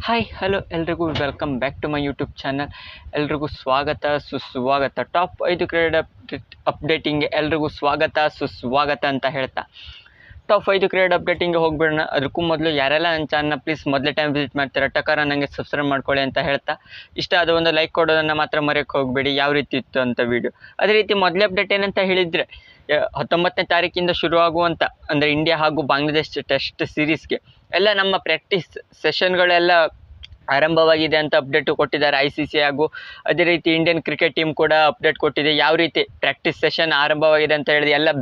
Hi hello ಎಲ್ರಿಗೂ welcome back to my YouTube channel. ಎಲ್ರಿಗೂ ಸ್ವಾಗತ ಸುಸ್ವಾಗತ. ಟಾಪ್ 5 ಕ್ರಿಕೆಟ್ ಅಪ್ಡೇಟಿಂಗ್ಗೆ ಎಲ್ರಿಗೂ ಸ್ವಾಗತ ಸುಸ್ವಾಗತ ಅಂತ ಹೇಳ್ತಾ ಟಾಪ್ 5 ಕ್ರಿಕೆಟ್ ಅಪ್ಡೇಟಿಂಗ್ಗೆ ಹೋಗ್ಬಿಡೋಣ. ಅದಕ್ಕೂ ಮೊದಲು ಯಾರೆಲ್ಲ ನನ್ನ ಚಾನಲ್ನ ಪ್ಲೀಸ್ ಮೊದಲೇ ಟೈಮ್ ವಿಸಿಟ್ ಮಾಡ್ತೀರಾ ಟಕಾರ ನನಗೆ ಸಬ್ಸ್ಕ್ರೈಬ್ ಮಾಡ್ಕೊಳ್ಳಿ ಅಂತ ಹೇಳ್ತಾ ಇಷ್ಟ ಆದ ಒಂದು ಲೈಕ್ ಕೊಡೋದನ್ನು ಮಾತ್ರ ಮರೆಯೋಕ್ಕೆ ಹೋಗಬೇಡಿ. ಯಾವ ರೀತಿ ಇತ್ತು ಅಂತ ವಿಡಿಯೋ. ಅದೇ ರೀತಿ ಮೊದಲೇ ಅಪ್ಡೇಟ್ ಏನಂತ ಹೇಳಿದರೆ 19ನೇ ತಾರೀಕಿಂದ ಶುರುವಾಗುವಂಥ ಅಂದರೆ ಇಂಡಿಯಾ ಹಾಗೂ ಬಾಂಗ್ಲಾದೇಶ ಟೆಸ್ಟ್ ಸೀರೀಸ್ಗೆ ಎಲ್ಲ ನಮ್ಮ ಪ್ರಾಕ್ಟೀಸ್ ಸೆಷನ್ಗಳೆಲ್ಲ ಆರಂಭವಾಗಿದೆ ಅಂತ ಅಪ್ಡೇಟು ಕೊಟ್ಟಿದ್ದಾರೆ ICC ಹಾಗೂ ಅದೇ ರೀತಿ ಇಂಡಿಯನ್ ಕ್ರಿಕೆಟ್ ಟೀಮ್ ಕೂಡ ಅಪ್ಡೇಟ್ ಕೊಟ್ಟಿದೆ. ಯಾವ ರೀತಿ ಪ್ರಾಕ್ಟೀಸ್ ಸೆಷನ್ ಆರಂಭವಾಗಿದೆ ಅಂತ ಹೇಳಿದೆ ಎಲ್ಲ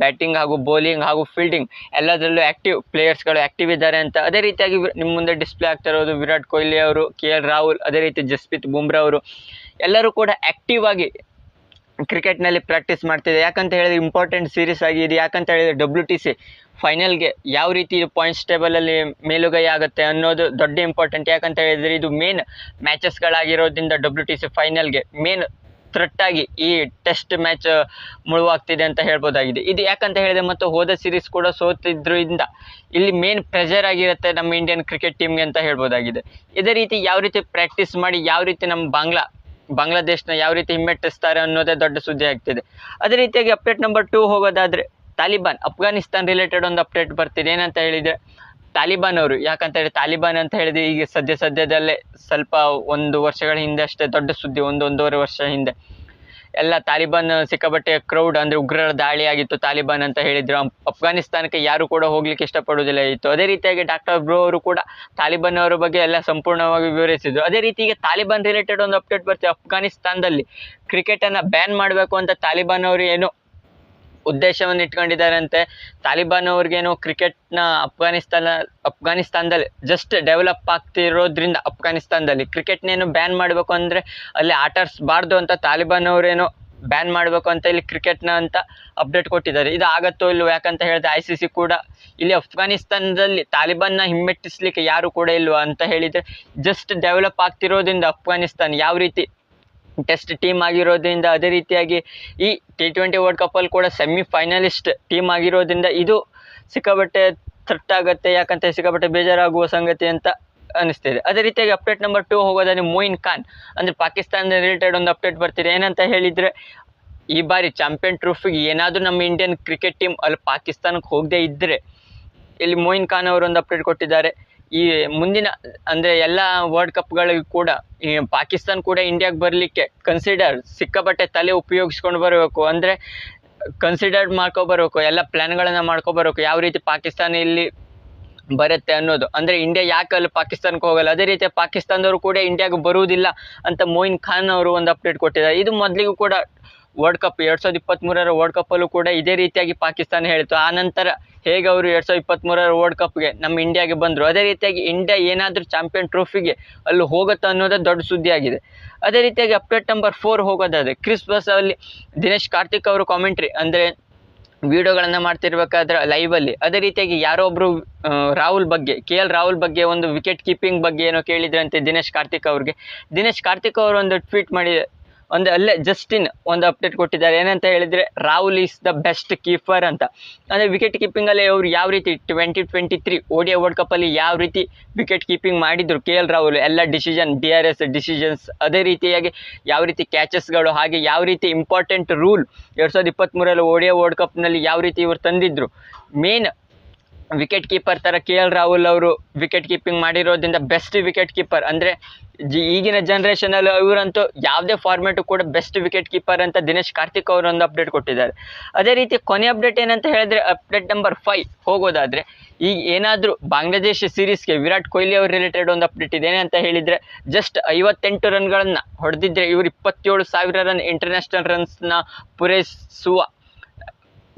ಬ್ಯಾಟಿಂಗ್ ಹಾಗೂ ಬೌಲಿಂಗ್ ಹಾಗೂ ಫೀಲ್ಡಿಂಗ್ ಎಲ್ಲದರಲ್ಲೂ ಆ್ಯಕ್ಟಿವ್ ಪ್ಲೇಯರ್ಸ್ಗಳು ಆ್ಯಕ್ಟಿವ್ ಇದ್ದಾರೆ ಅಂತ. ಅದೇ ರೀತಿಯಾಗಿ ನಿಮ್ಮ ಮುಂದೆ ಡಿಸ್ಪ್ಲೇ ಆಗ್ತಾ ಇರೋದು ವಿರಾಟ್ ಕೊಹ್ಲಿ ಅವರು, KL ರಾಹುಲ್, ಅದೇ ರೀತಿ ಜಸ್ಪ್ರೀತ್ ಬುಮ್ರಾ ಅವರು ಎಲ್ಲರೂ ಕೂಡ ಆ್ಯಕ್ಟಿವ್ ಆಗಿ ಕ್ರಿಕೆಟ್ನಲ್ಲಿ ಪ್ರಾಕ್ಟೀಸ್ ಮಾಡ್ತಿದೆ. ಯಾಕಂತ ಹೇಳಿದರೆ ಇಂಪಾರ್ಟೆಂಟ್ ಸೀರೀಸ್ ಆಗಿದೆ. ಯಾಕಂತ ಹೇಳಿದರೆ WTC ಫೈನಲ್ಗೆ ಯಾವ ರೀತಿ ಪಾಯಿಂಟ್ಸ್ ಟೇಬಲಲ್ಲಿ ಮೇಲುಗೈ ಆಗುತ್ತೆ ಅನ್ನೋದು ದೊಡ್ಡ ಇಂಪಾರ್ಟೆಂಟ್. ಯಾಕಂತ ಹೇಳಿದರೆ ಇದು ಮೇನ್ ಮ್ಯಾಚಸ್ಗಳಾಗಿರೋದ್ರಿಂದ WTC ಫೈನಲ್ಗೆ ಮೇನ್ ಥ್ರೆಟ್ಟಾಗಿ ಈ ಟೆಸ್ಟ್ ಮ್ಯಾಚ್ ಮುಳುವಾಗ್ತಿದೆ ಅಂತ ಹೇಳ್ಬೋದಾಗಿದೆ. ಇದು ಯಾಕಂತ ಹೇಳಿದರೆ ಮತ್ತು ಹೋದ ಸೀರೀಸ್ ಕೂಡ ಸೋತಿದ್ರಿಂದ ಇಲ್ಲಿ ಮೇನ್ ಪ್ರೆಷರ್ ಆಗಿರುತ್ತೆ ನಮ್ಮ ಇಂಡಿಯನ್ ಕ್ರಿಕೆಟ್ ಟೀಮ್ಗೆ ಅಂತ ಹೇಳ್ಬೋದಾಗಿದೆ. ಇದೇ ರೀತಿ ಯಾವ ರೀತಿ ಪ್ರಾಕ್ಟೀಸ್ ಮಾಡಿ ಯಾವ ರೀತಿ ನಮ್ಮ ಬಾಂಗ್ಲಾದೇಶನ ಯಾವ ರೀತಿ ಹಿಮ್ಮೆಟ್ಟಿಸ್ತಾರೆ ಅನ್ನೋದೇ ದೊಡ್ಡ ಸುದ್ದಿ ಆಗ್ತಿದೆ. ಅದೇ ರೀತಿಯಾಗಿ ಅಪ್ಡೇಟ್ ನಂಬರ್ 2 ಹೋಗೋದಾದರೆ ತಾಲಿಬಾನ್ ಅಫ್ಘಾನಿಸ್ತಾನ್ ರಿಲೇಟೆಡ್ ಒಂದು ಅಪ್ಡೇಟ್ ಬರ್ತಿದೆ. ಏನಂತ ಹೇಳಿದರೆ ತಾಲಿಬಾನ್ ಅವರು ಯಾಕಂತ ಹೇಳಿ ತಾಲಿಬಾನ್ ಅಂತ ಹೇಳಿದರೆ ಈಗ ಸದ್ಯದಲ್ಲೇ ಸ್ವಲ್ಪ ಒಂದು ವರ್ಷಗಳ ಹಿಂದೆ ಅಷ್ಟೇ ದೊಡ್ಡ ಸುದ್ದಿ, ಒಂದೂವರೆ ವರ್ಷ ಹಿಂದೆ ಎಲ್ಲ ತಾಲಿಬಾನ್ ಸಿಕ್ಕಾಪಟ್ಟೆ ಕ್ರೌಡ್ ಅಂದರೆ ಉಗ್ರರ ದಾಳಿ ಆಗಿತ್ತು ತಾಲಿಬಾನ್ ಅಂತ ಹೇಳಿದರು. ಅಫ್ಘಾನಿಸ್ತಾನಕ್ಕೆ ಯಾರು ಕೂಡ ಹೋಗ್ಲಿಕ್ಕೆ ಇಷ್ಟಪಡೋದಿಲ್ಲ ಇತ್ತು. ಅದೇ ರೀತಿಯಾಗಿ ಡಾಕ್ಟರ್ ಬ್ರೋ ಅವರು ಕೂಡ ತಾಲಿಬಾನ್ ಅವರ ಬಗ್ಗೆ ಎಲ್ಲ ಸಂಪೂರ್ಣವಾಗಿ ವಿವರಿಸಿದರು. ಅದೇ ರೀತಿಗೆ ತಾಲಿಬಾನ್ ರಿಲೇಟೆಡ್ ಒಂದು ಅಪ್ಡೇಟ್ ಬರ್ತೀವಿ. ಅಫ್ಘಾನಿಸ್ತಾನದಲ್ಲಿ ಕ್ರಿಕೆಟನ್ನು ಬ್ಯಾನ್ ಮಾಡಬೇಕು ಅಂತ ತಾಲಿಬಾನ್ ಅವರು ಏನು ಉದ್ದೇಶವನ್ನು ಇಟ್ಕೊಂಡಿದ್ದಾರಂತೆ. ತಾಲಿಬಾನ್ ಅವ್ರಿಗೇನು ಕ್ರಿಕೆಟ್ನ ಅಫ್ಘಾನಿಸ್ತಾನದಲ್ಲಿ ಜಸ್ಟ್ ಡೆವಲಪ್ ಆಗ್ತಿರೋದ್ರಿಂದ ಅಫ್ಘಾನಿಸ್ತಾನದಲ್ಲಿ ಕ್ರಿಕೆಟ್ನೇನು ಬ್ಯಾನ್ ಮಾಡಬೇಕು ಅಂದರೆ ಅಲ್ಲಿ ಆಟಾಡಿಸ್ಬಾರ್ದು ಅಂತ ತಾಲಿಬಾನ್ ಅವರೇನು ಬ್ಯಾನ್ ಮಾಡಬೇಕು ಅಂತ ಇಲ್ಲಿ ಕ್ರಿಕೆಟ್ನ ಅಂತ ಅಪ್ಡೇಟ್ ಕೊಟ್ಟಿದ್ದಾರೆ. ಇದು ಆಗತ್ತೋ ಇಲ್ಲವೋ ಯಾಕಂತ ಹೇಳಿದ್ರೆ ICC ಕೂಡ ಇಲ್ಲಿ ಅಫ್ಘಾನಿಸ್ತಾನದಲ್ಲಿ ತಾಲಿಬಾನ್ನ ಹಿಮ್ಮೆಟ್ಟಿಸ್ಲಿಕ್ಕೆ ಯಾರು ಕೂಡ ಇಲ್ವಾ ಅಂತ ಹೇಳಿದರೆ ಜಸ್ಟ್ ಡೆವಲಪ್ ಆಗ್ತಿರೋದ್ರಿಂದ ಅಫ್ಘಾನಿಸ್ತಾನ ಯಾವ ರೀತಿ ಟೆಸ್ಟ್ ಟೀಮ್ ಆಗಿರೋದ್ರಿಂದ ಅದೇ ರೀತಿಯಾಗಿ ಈ T20 ವರ್ಲ್ಡ್ ಕಪ್ಪಲ್ಲಿ ಕೂಡ ಸೆಮಿಫೈನಲಿಸ್ಟ್ ಟೀಮ್ ಆಗಿರೋದ್ರಿಂದ ಇದು ಸಿಕ್ಕಾಪಟ್ಟೆ ಥ್ರೆಟ್ ಆಗುತ್ತೆ. ಯಾಕಂತ ಸಿಕ್ಕಾಪಟ್ಟೆ ಬೇಜಾರಾಗುವ ಸಂಗತಿ ಅಂತ ಅನಿಸ್ತಿದೆ. ಅದೇ ರೀತಿಯಾಗಿ ಅಪ್ಡೇಟ್ ನಂಬರ್ 2 ಹೋಗೋದಾದ್ರೆ ಮೊಯಿನ್ ಖಾನ್ ಅಂದರೆ ಪಾಕಿಸ್ತಾನದ ರಿಲೇಟೆಡ್ ಒಂದು ಅಪ್ಡೇಟ್ ಬರ್ತಿದೆ. ಏನಂತ ಹೇಳಿದರೆ ಈ ಬಾರಿ ಚಾಂಪಿಯನ್ ಟ್ರೋಫಿಗೆ ಏನಾದರೂ ನಮ್ಮ ಇಂಡಿಯನ್ ಕ್ರಿಕೆಟ್ ಟೀಮ್ ಅಲ್ಲಿ ಪಾಕಿಸ್ತಾನಕ್ಕೆ ಹೋಗದೇ ಇದ್ದರೆ ಇಲ್ಲಿ ಮೊಯಿನ್ ಖಾನ್ ಅವರು ಒಂದು ಅಪ್ಡೇಟ್ ಕೊಟ್ಟಿದ್ದಾರೆ. ಈ ಮುಂದಿನ ಅಂದರೆ ಎಲ್ಲ ವರ್ಲ್ಡ್ ಕಪ್ಗಳಿಗೂ ಕೂಡ ಈ ಪಾಕಿಸ್ತಾನ ಕೂಡ ಇಂಡಿಯಾಗೆ ಬರಲಿಕ್ಕೆ ಸಿಕ್ಕಾಪಟ್ಟೆ ತಲೆ ಉಪಯೋಗಿಸ್ಕೊಂಡು ಬರಬೇಕು, ಅಂದರೆ ಕನ್ಸಿಡರ್ಡ್ ಮಾಡ್ಕೊಬರಬೇಕು, ಎಲ್ಲ ಪ್ಲ್ಯಾನ್ಗಳನ್ನು ಮಾಡ್ಕೊಬರಬೇಕು ಯಾವ ರೀತಿ ಪಾಕಿಸ್ತಾನ ಇಲ್ಲಿ ಬರುತ್ತೆ ಅನ್ನೋದು. ಅಂದರೆ ಇಂಡಿಯಾ ಯಾಕೆ ಅಲ್ಲಿ ಪಾಕಿಸ್ತಾನಕ್ಕೆ ಹೋಗಲ್ಲ, ಅದೇ ರೀತಿ ಪಾಕಿಸ್ತಾನದವರು ಕೂಡ ಇಂಡಿಯಾಗೆ ಬರುವುದಿಲ್ಲ ಅಂತ ಮೊಯಿನ್ ಖಾನ್ ಅವರು ಒಂದು ಅಪ್ಡೇಟ್ ಕೊಟ್ಟಿದ್ದಾರೆ. ಇದು ಮೊದಲಿಗೂ ಕೂಡ ವರ್ಲ್ಡ್ ಕಪ್ 2023 ವರ್ಲ್ಡ್ ಕಪ್ಪಲ್ಲೂ ಕೂಡ ಇದೇ ರೀತಿಯಾಗಿ ಪಾಕಿಸ್ತಾನ ಹೇಳಿತು. ಆ ನಂತರ ಹೇಗೆ ಅವರು 2023 ವರ್ಲ್ಡ್ ಕಪ್ಗೆ ನಮ್ಮ ಇಂಡಿಯಾಗೆ ಬಂದರು, ಅದೇ ರೀತಿಯಾಗಿ ಇಂಡಿಯಾ ಏನಾದರೂ ಚಾಂಪಿಯನ್ ಟ್ರೋಫಿಗೆ ಅಲ್ಲಿ ಹೋಗುತ್ತೆ ಅನ್ನೋದೇ ದೊಡ್ಡ ಸುದ್ದಿ ಆಗಿದೆ. ಅದೇ ರೀತಿಯಾಗಿ ಅಪ್ಡೇಟ್ ನಂಬರ್ 4 ಹೋಗೋದಾದರೆ ಕ್ರಿಸ್ ಬಸ್ ಅಲ್ಲಿ ದಿನೇಶ್ ಕಾರ್ತಿಕ್ ಅವರು ಕಾಮೆಂಟ್ರಿ ಅಂದರೆ ವಿಡಿಯೋಗಳನ್ನು ಮಾಡ್ತಿರ್ಬೇಕಾದ್ರೆ ಲೈವಲ್ಲಿ ಅದೇ ರೀತಿಯಾಗಿ ಯಾರೋ ಒಬ್ಬರು KL ರಾಹುಲ್ ಬಗ್ಗೆ ಒಂದು ವಿಕೆಟ್ ಕೀಪಿಂಗ್ ಬಗ್ಗೆ ಏನೋ ಕೇಳಿದ್ರಂತೆ ದಿನೇಶ್ ಕಾರ್ತಿಕ್ ಅವರು ಒಂದು ಟ್ವೀಟ್ ಮಾಡಿ ಅಲ್ಲೇ ಜಸ್ಟಿನ್ ಒಂದು ಅಪ್ಡೇಟ್ ಕೊಟ್ಟಿದ್ದಾರೆ. ಏನಂತ ಹೇಳಿದರೆ Rahul is the best keeper ಅಂತ. ಅಂದರೆ ವಿಕೆಟ್ ಕೀಪಿಂಗಲ್ಲಿ ಅವರು ಯಾವ ರೀತಿ 2023 ODI ವರ್ಲ್ಡ್ ಕಪ್ಪಲ್ಲಿ ಯಾವ ರೀತಿ ವಿಕೆಟ್ ಕೀಪಿಂಗ್ ಮಾಡಿದರು KL ರಾಹುಲ್, ಎಲ್ಲ DRS ಡಿಸಿಷನ್ಸ್, ಅದೇ ರೀತಿಯಾಗಿ ಯಾವ ರೀತಿ ಕ್ಯಾಚಸ್ಗಳು, ಹಾಗೆ ಯಾವ ರೀತಿ ಇಂಪಾರ್ಟೆಂಟ್ ರೂಲ್ 2023 ODI ವರ್ಲ್ಡ್ ಕಪ್ನಲ್ಲಿ ಯಾವ ರೀತಿ ಇವರು ತಂದಿದ್ದರು. ಮೇನ್ ವಿಕೆಟ್ ಕೀಪರ್ ಥರ KL ರಾಹುಲ್ ಅವರು ವಿಕೆಟ್ ಕೀಪಿಂಗ್ ಮಾಡಿರೋದ್ರಿಂದ ಬೆಸ್ಟ್ ವಿಕೆಟ್ ಕೀಪರ್ ಅಂದರೆ ಈಗಿನ ಜನ್ರೇಷನಲ್ಲಿ ಇವರಂತೂ ಯಾವುದೇ ಫಾರ್ಮ್ಯಾಟು ಕೂಡ ಬೆಸ್ಟ್ ವಿಕೆಟ್ ಕೀಪರ್ ಅಂತ ದಿನೇಶ್ ಕಾರ್ತಿಕ್ ಅವರು ಒಂದು ಅಪ್ಡೇಟ್ ಕೊಟ್ಟಿದ್ದಾರೆ. ಅದೇ ರೀತಿ ಕೊನೆ ಅಪ್ಡೇಟ್ ಏನಂತ ಹೇಳಿದ್ರೆ ಅಪ್ಡೇಟ್ ನಂಬರ್ 5 ಹೋಗೋದಾದರೆ ಈಗ ಏನಾದರೂ ಬಾಂಗ್ಲಾದೇಶ ಸೀರೀಸ್ಗೆ ವಿರಾಟ್ ಕೊಹ್ಲಿ ಅವ್ರ ರಿಲೇಟೆಡ್ ಒಂದು ಅಪ್ಡೇಟ್ ಇದೆ. ಏನಂತ ಹೇಳಿದರೆ ಜಸ್ಟ್ 58 ರನ್ಗಳನ್ನು ಹೊಡೆದಿದ್ದರೆ ಇವರು 27,000 ರನ್ ಇಂಟರ್ನ್ಯಾಷನಲ್ ರನ್ಸ್ನ ಪೂರೈಸುವ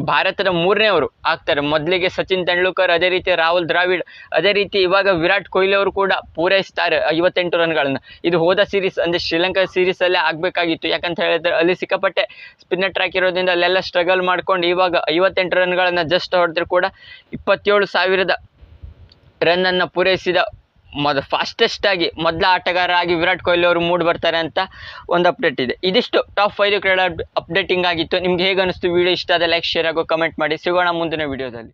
ಭಾರತದ 3ನೇವರು ಆಗ್ತಾರೆ. ಮೊದಲಿಗೆ ಸಚಿನ್ ತೆಂಡೂಲ್ಕರ್, ಅದೇ ರೀತಿ ರಾಹುಲ್ ದ್ರಾವಿಡ್, ಅದೇ ರೀತಿ ಇವಾಗ ವಿರಾಟ್ ಕೊಹ್ಲಿ ಅವರು ಕೂಡ ಪೂರೈಸ್ತಾರೆ 58 ರನ್ಗಳನ್ನು. ಇದು ಹೋದ ಸೀರೀಸ್ ಅಂದರೆ ಶ್ರೀಲಂಕಾ ಸೀರೀಸಲ್ಲೇ ಆಗಬೇಕಾಗಿತ್ತು. ಯಾಕಂತ ಹೇಳಿದ್ರೆ ಅಲ್ಲಿ ಸಿಕ್ಕಾಪಟ್ಟೆ ಸ್ಪಿನ್ನರ್ ಟ್ರ್ಯಾಕ್ ಇರೋದ್ರಿಂದ ಅಲ್ಲೆಲ್ಲ ಸ್ಟ್ರಗಲ್ ಮಾಡ್ಕೊಂಡು ಇವಾಗ 58 ರನ್ಗಳನ್ನು ಜಸ್ಟ್ ಹೊಡೆದ್ರೆ ಕೂಡ 27,000 ರನ್ನನ್ನು ಪೂರೈಸಿದ ಫಾಸ್ಟೆಸ್ಟ್ ಆಗಿ ಮೊದಲ ಆಟಗಾರ ಆಗಿ ವಿರಾಟ್ ಕೊಹ್ಲಿ ಅವರು ಮೂಡ್ ಬರ್ತಾರೆ ಅಂತ ಒಂದು ಅಪ್ಡೇಟ್ ಇದೆ. ಇದಿಷ್ಟು ಟಾಪ್ 5 ಕ್ರೀಡಾ ಅಪ್ಡೇಟಿಂಗ್ ಆಗಿತ್ತು. ನಿಮ್ಗೆ ಹೇಗೆ ಅನಿಸ್ತು ವಿಡಿಯೋ? ಇಷ್ಟ ಆದರೆ ಲೈಕ್, ಶೇರ್ ಹಾಗೂ ಕಮೆಂಟ್ ಮಾಡಿ. ಸಿಗೋಣ ಮುಂದಿನ ವಿಡಿಯೋದಲ್ಲಿ.